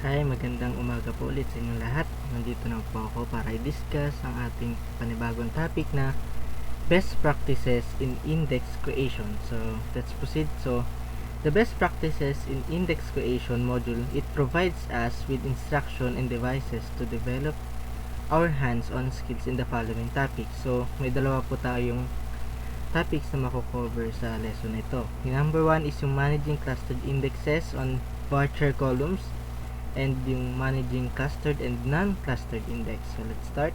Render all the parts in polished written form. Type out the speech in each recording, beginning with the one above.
Hi, magandang umaga po ulit sa inyong lahat. Nandito na po ako para i-discuss ang ating panibagong topic na best practices in index creation. So, let's proceed. So, the best practices in index creation module, it provides us with instruction and devices to develop our hands-on skills in the following topics. So, may dalawa po tayong topics na mako-cover sa lesson na ito. Number 1 is yung managing clustered indexes on varchar columns and yung managing clustered and non-clustered index. So, let's start.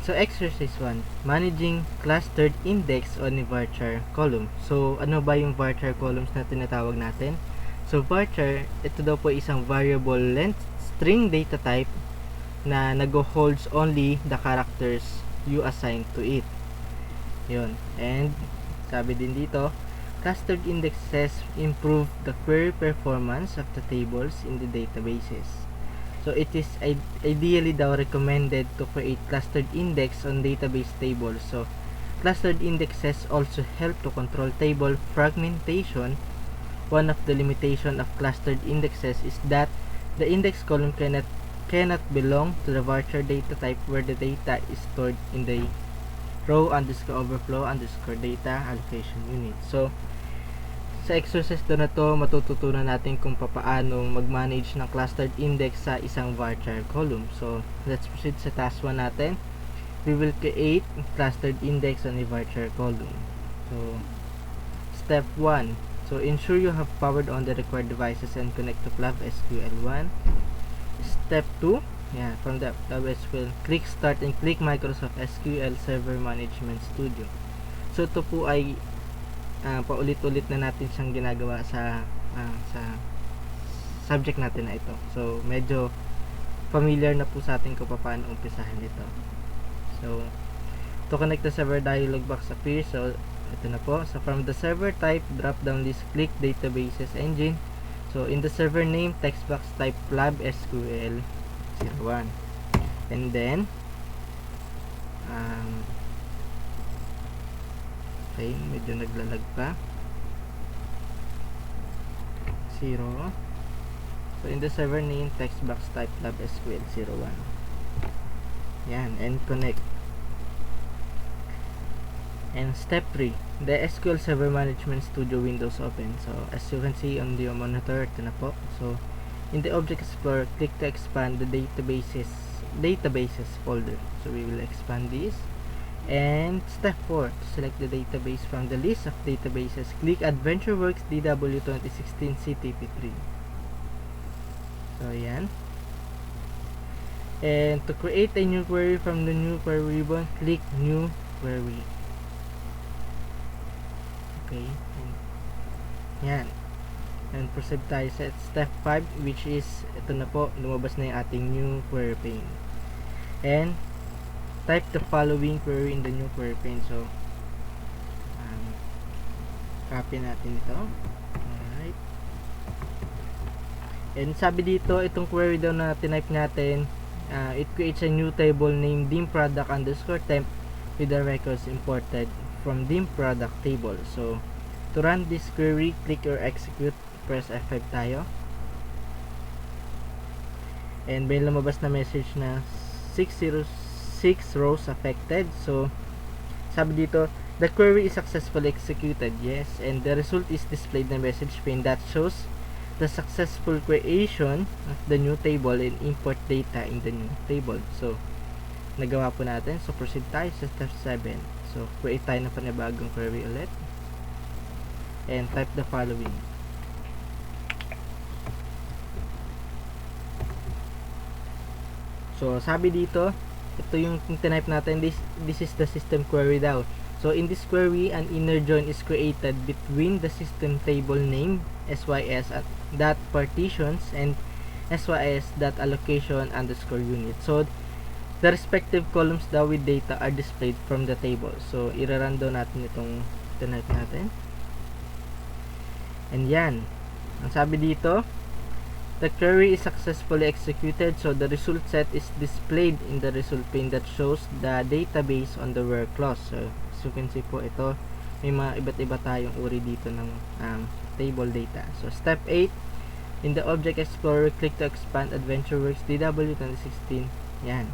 So, exercise 1, managing clustered index on a varchar column. So, ano ba yung varchar columns na tinatawag natin? So, varchar, ito daw po isang variable length string data type na nag-holds only the characters you assign to it. Yun. And, sabi din dito, clustered indexes improve the query performance of the tables in the databases. So, it is ideally daw recommended to create clustered index on database tables. So, clustered indexes also help to control table fragmentation. One of the limitation of clustered indexes is that the index column cannot belong to the varchar data type where the data is stored in the row_overflow_data allocation unit. So, sa exercise na to, matututunan natin kung paano mag-manage ng clustered index sa isang varchar column. So, let's proceed sa task 1 natin. We will create clustered index on a varchar column. So, step 1. So, ensure you have powered on the required devices and connect to Club SQL1. Step 2. From the SQL, click Start and click Microsoft SQL Server Management Studio. So, ito po ay paulit-ulit na natin siyang ginagawa sa subject natin na ito. So, medyo familiar na po sa atin kung paano umpisahan ito. So, to connect the server, dialog box appears. So, ito na po. So, from the server type, drop down list, click Databases Engine. So, in the server name, text box, type Lab SQL 01. And then, okay, medyo naglalag pa. 0. So, in the server name, text box, type Lab SQL 01. Yan, and connect. And step 3, the SQL Server Management Studio windows open. So, as you can see on the monitor, ito na po. So, in the Object Explorer, click to expand the databases folder. So, we will expand this. And step 4, to select the database from the list of databases, click AdventureWorks DW 2016 CTP3. So, yan. And to create a new query from the new query ribbon, click New Query. Okay. Yan. And proceed tayo sa step 5, which is, ito na po, lumabas na yung ating new query pane. And, type the following query in the new query pane. So, copy natin ito. Alright. And sabi dito, itong query daw na tinype natin, it creates a new table named dim_product_temp with the records imported from dim_product table. So, to run this query, click or execute, press F5 tayo. And may lumabas na message na 606 rows affected. So, sabi dito, the query is successfully executed. Yes, and the result is displayed na message pane that shows the successful creation of the new table and import data in the new table. So, nagawa po natin. So, proceed tayo sa step 7. So, create tayo ng panibagong query ulit. And type the following. So, sabi dito, ito yung tinype natin, this is the system query daw. So, in this query, an inner join is created between the system table name, sys at that partitions, and sys.allocation_unit. So, the respective columns daw with data are displayed from the table. So, irarun daw natin itong tinype natin. And yan. Ang sabi dito, the query is successfully executed, so the result set is displayed in the result pane that shows the database on the where clause. So, as you can see po, ito, may mga iba't iba tayong uri dito ng table data. So, step 8, In the Object Explorer, click to expand AdventureWorks DW 2016. Yan.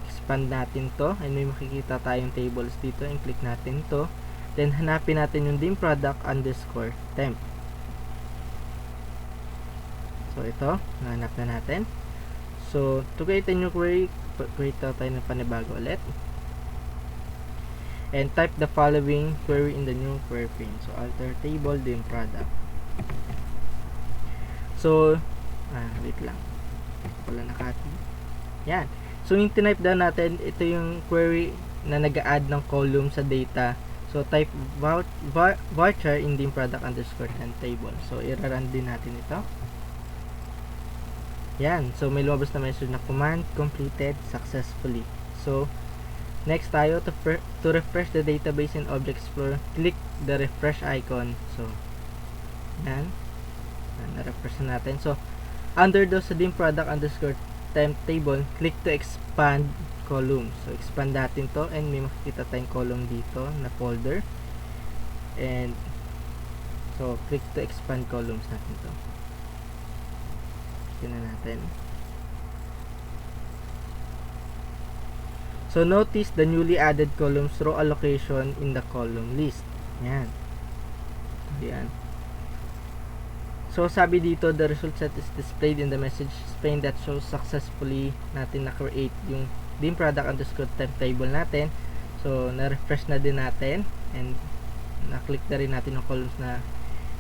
Expand natin to and may makikita tayong tables dito and click natin to. Then hanapin natin yung dim product underscore temp. So ito, nahanap na natin. So to create a new query, create tayo ng panibago ulit. And type the following query in the new query pane. So alter table dim product. So wait lang. Wala nakati. Yan. So yung tinype down natin, ito yung query na nag-add ng column sa data. So type varchar in dim product underscore and table. So i-run din natin ito. Yan. So may lumabas na message na command completed successfully. So next tayo to refresh the database in Object Explorer, click the refresh icon. So yan. Na-refresh na natin. So under do sa dim product underscore temp table, click to expand column. So expand natin to and may makikita tayong column dito na folder. And so click to expand columns natin to. Tingnan natin. So notice the newly added columns row allocation in the column list. Yan. Yan. So sabi dito, the result set is displayed in the message pane that shows successfully natin na-create yung dim product underscore temp table natin. So na-refresh na din natin and na-click na rin natin yung columns na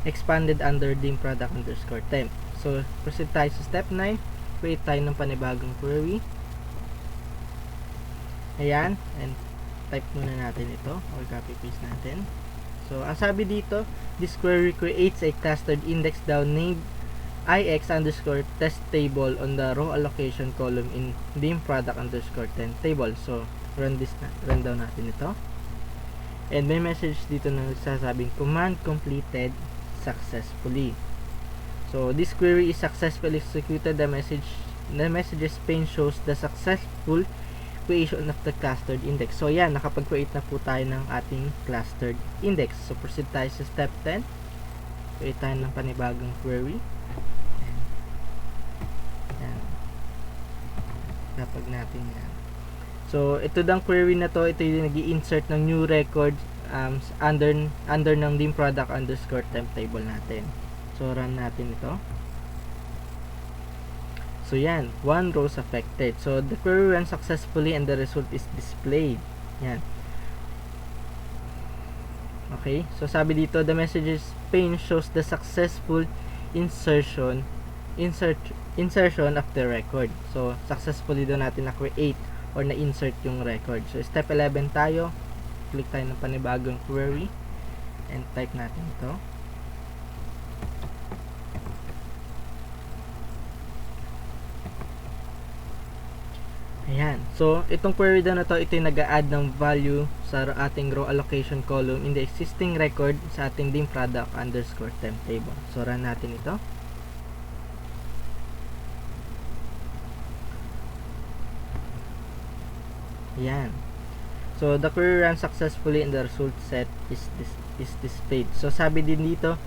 expanded under dim product underscore temp. So proceed tayo sa step 9. Create tayo ng panibagong query. Ayan, and type muna natin ito or copy paste natin. So ang sabi dito, this query creates a clustered index down named ix underscore test table on the row allocation column in dim product underscore temp table. So run down natin ito. And may message dito na nagsasabing command completed successfully. So this query is successfully executed. The messages pane shows the successful creation of the clustered index. So yan, nakapag-create na po tayo ng ating clustered index. So proceed tayo sa step 10. Create tayo ng panibagong query. Yan. Kapag natin yan. So ito dang query na to, ito yung nag-i-insert ng new record under ng dim product underscore temp table natin. So run natin ito. So yan, one rows affected. So the query ran successfully and the result is displayed. Yan. Okay, so sabi dito, the messages pane shows the successful insertion of the record. So successfully doon natin na-create or na-insert yung record. So step 11 tayo. Click tayo ng panibagong query and type natin ito. Ayan. So, itong query na to, ito yung nag-a-add ng value sa ating row allocation column in the existing record sa ating dim product underscore temp table. So, run natin ito. Ayan. So, the query ran successfully and the result set is displayed. So, sabi din dito,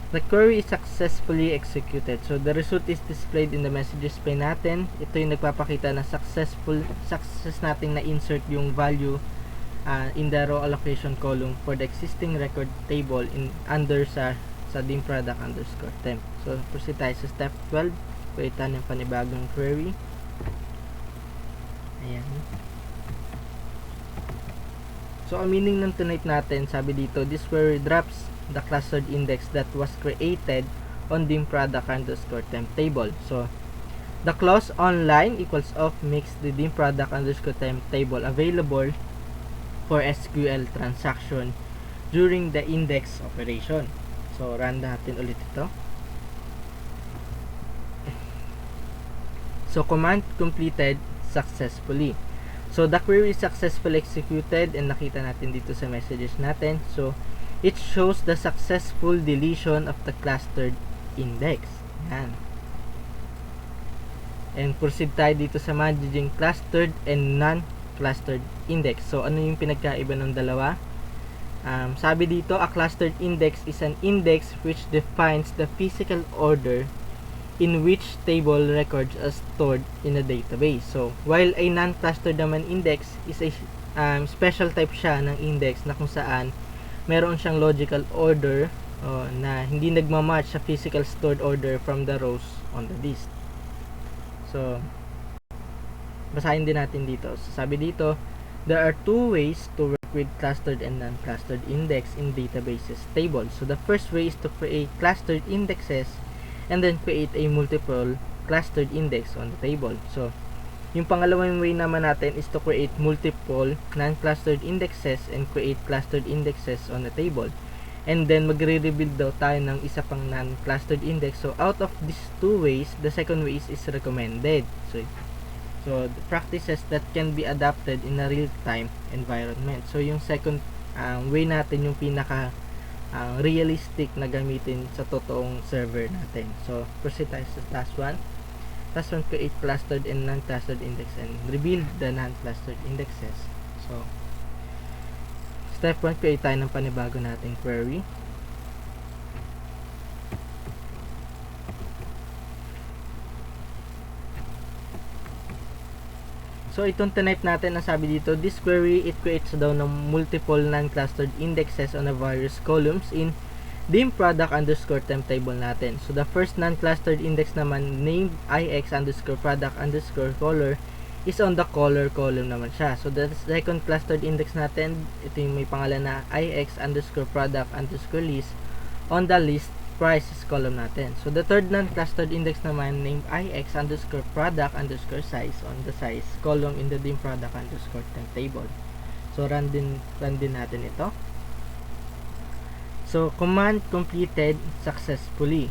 the query is successfully executed. So, the result is displayed in the messages pane natin. Ito yung nagpapakita na success nating na-insert yung value in the row allocation column for the existing record table under sa dim product underscore temp. So, proceed tayo sa step 12. Create tayo ng panibagong query. Ayan. So, ang meaning ng tonight natin, sabi dito, this query drops the clustered index that was created on dim product underscore temp table. So the clause online equals off makes the dim product underscore temp table available for SQL transaction during the index operation. So run natin ulit ito. So command completed successfully. So the query is successfully executed and nakita natin dito sa messages natin. So it shows the successful deletion of the clustered index. Yan. And proceed tayo dito sa managing clustered and non-clustered index. So, ano yung pinagkaiba ng dalawa? Sabi dito, a clustered index is an index which defines the physical order in which table records are stored in a database. So, while a non-clustered naman index is a special type siya ng index na kung saan meron siyang logical order na hindi nagmamatch sa physical stored order from the rows on the list. So, basahin din natin dito. So, sabi dito, there are two ways to work with clustered and non-clustered index in databases tables. So, the first way is to create clustered indexes and then create a multiple clustered index on the table. So, yung pangalawang way naman natin is to create multiple non-clustered indexes and create clustered indexes on the table. And then, magre-rebuild daw tayo ng isa pang non-clustered index. So, out of these two ways, the second way is recommended. So, the practices that can be adapted in a real-time environment. So, yung second way natin, yung pinaka realistic na gamitin sa totoong server natin. So, proceed tayo sa task 1. Task 1, create clustered and non-clustered index and rebuild the non-clustered indexes. So, step 1, create tayo ng panibago nating query. So, itong type natin, ang sabi dito, this query, it creates daw ng multiple non-clustered indexes on a various columns in dim product underscore temp table natin. So, the first non-clustered index naman, named ix underscore product underscore color, is on the color column naman siya. So, the second clustered index natin, ito yung may pangalan na ix underscore product underscore list on the list prices column natin. So, the third non-clustered index naman, named ix underscore product underscore size on the size column in the dim product underscore temp table. So, run din natin ito. So, command completed successfully.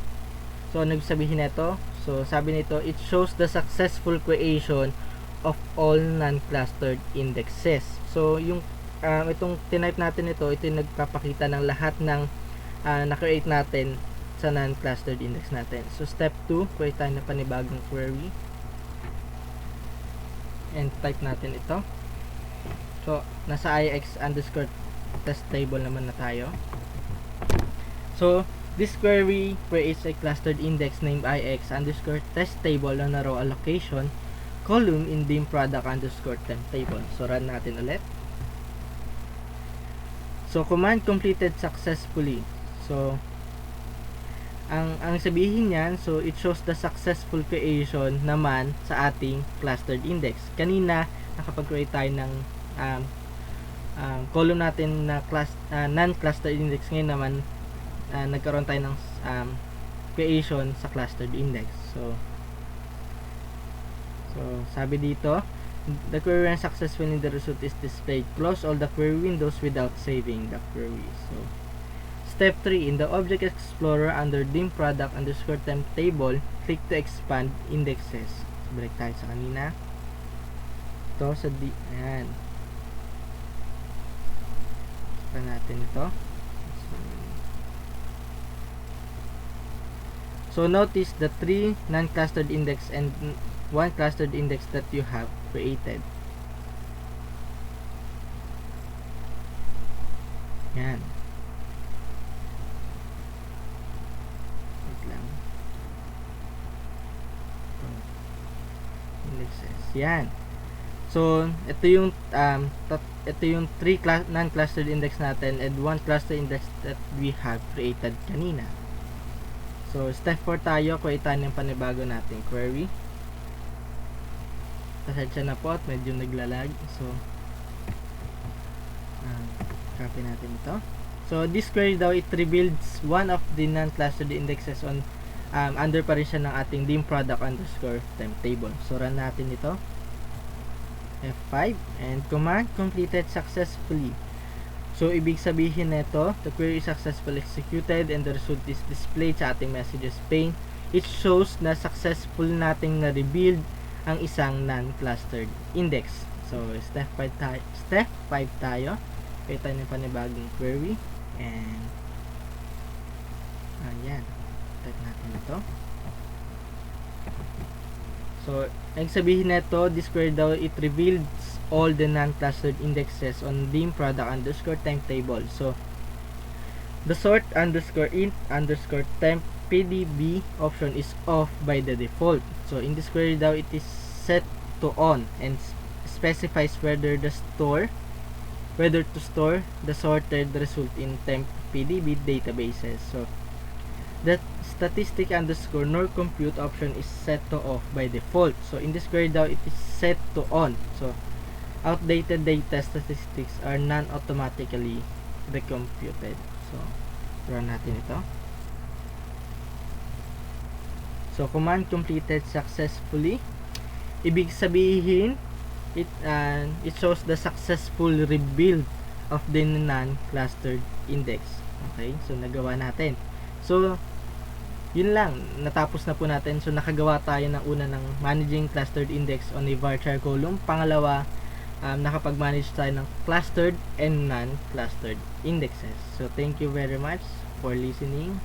So, ano sabihin nito? So, sabi nito, it shows the successful creation of all non-clustered indexes. So, yung itong tinype natin ito yung nagpapakita ng lahat ng na-create natin sa non-clustered index natin. So, step 2, create tayo na panibagong query. And type natin ito. So, nasa ix underscore test table naman na tayo. So, this query creates a clustered index named ix underscore test table on a row allocation column in dim product underscore temp table. So, run natin ulit. So, command completed successfully. So, ang sabihin niyan, so it shows the successful creation naman sa ating clustered index. Kanina, nakapag-create tayo ng column natin na non-clustered index. Ngayon naman, nagkaroon tayo ng creation sa clustered index. So, sabi dito, the query ran successfully and the result is displayed. Close all the query windows without saving the query. So, step 3, in the Object Explorer under dim product underscore temp table, click to expand indexes. So, balik tayo sa kanina. Ito sa ayan. Expand natin ito. So, notice the 3 non-clustered index and 1 clustered index that you have created. Yan. Wait lang. Indexes. Yan. So, ito yung 3 non-clustered index natin and 1 cluster index that we have created kanina. So, step 4 tayo, create tayo ng panibago nating query. Pasensya na po at medyo naglalag. So, copy natin ito. So, this query daw, it rebuilds one of the non-clustered indexes on under pa rin siya ng ating dim product underscore temp table. So, run natin ito. F5 and command completed successfully. So, ibig sabihin nito, the query is successfully executed and the result is displayed sa ating messages pane. It shows na successful nating na-rebuild ang isang non-clustered index. So, step 5 tayo. Kaya tayo ng panibagong query. And, ayan. Type natin ito. So, ang sabihin nito, this query daw, it reveals all the non-clustered indexes on dim product underscore temp table. So the sort underscore int underscore temp pdb option is off by the default. So in this query daw, it is set to on and specifies whether to store the sorted result in temp pdb databases. So that statistic underscore nor compute option is set to off by default. So in this query daw, it is set to on. So outdated data statistics are non-automatically recomputed. So run natin ito. So command completed successfully. Ibig sabihin, it shows the successful rebuild of the non-clustered index. Okay, so nagawa natin. So yun lang, natapos na po natin. So nakagawa tayo ng una ng managing clustered index on a varchar column. Pangalawa, nakapag-manage tayo ng clustered and non-clustered indexes. So thank you very much for listening.